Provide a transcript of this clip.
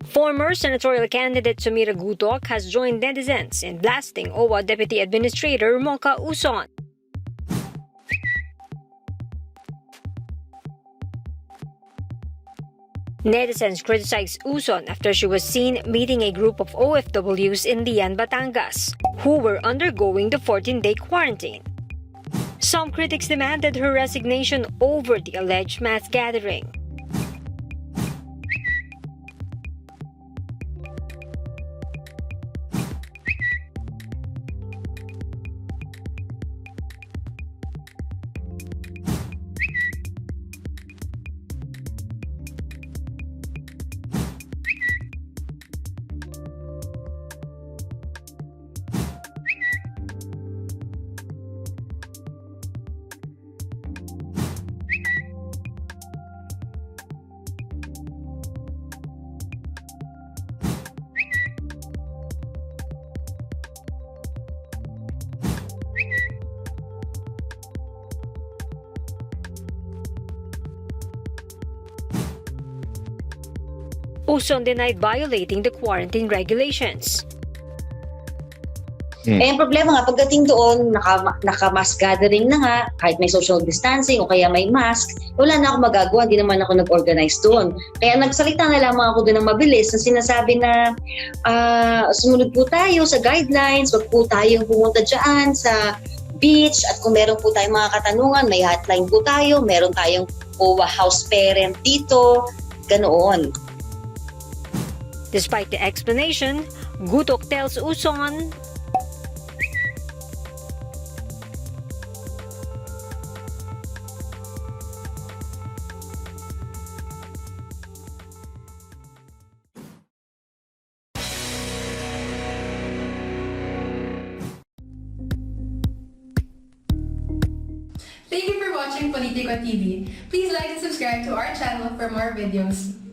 Former senatorial candidate Samira Gutoc has joined netizens in blasting OWWA Deputy Administrator Mocha Uson. Netizens criticized Uson after she was seen meeting a group of OFWs in Lian, Batangas, who were undergoing the 14-day quarantine. Some critics demanded her resignation over the alleged mass gathering. Uson denied violating the quarantine regulations. Eh, ang problema nga, pagdating doon, naka-mask gathering na nga, kahit may social distancing o kaya may mask, wala na ako magagawa, hindi naman ako nag-organize doon. Kaya nagsalita na lamang ako doon ng mabilis na sinasabi na sumunod po tayo sa guidelines, wag po tayong pumunta dyan sa beach, at kung meron po tayong mga katanungan, may hotline po tayo, meron tayong OWWA house parent dito, ganoon. Despite the explanation, Gutoc tells Uson Thank you for watching Politiko TV. Please like and subscribe to our channel for more videos.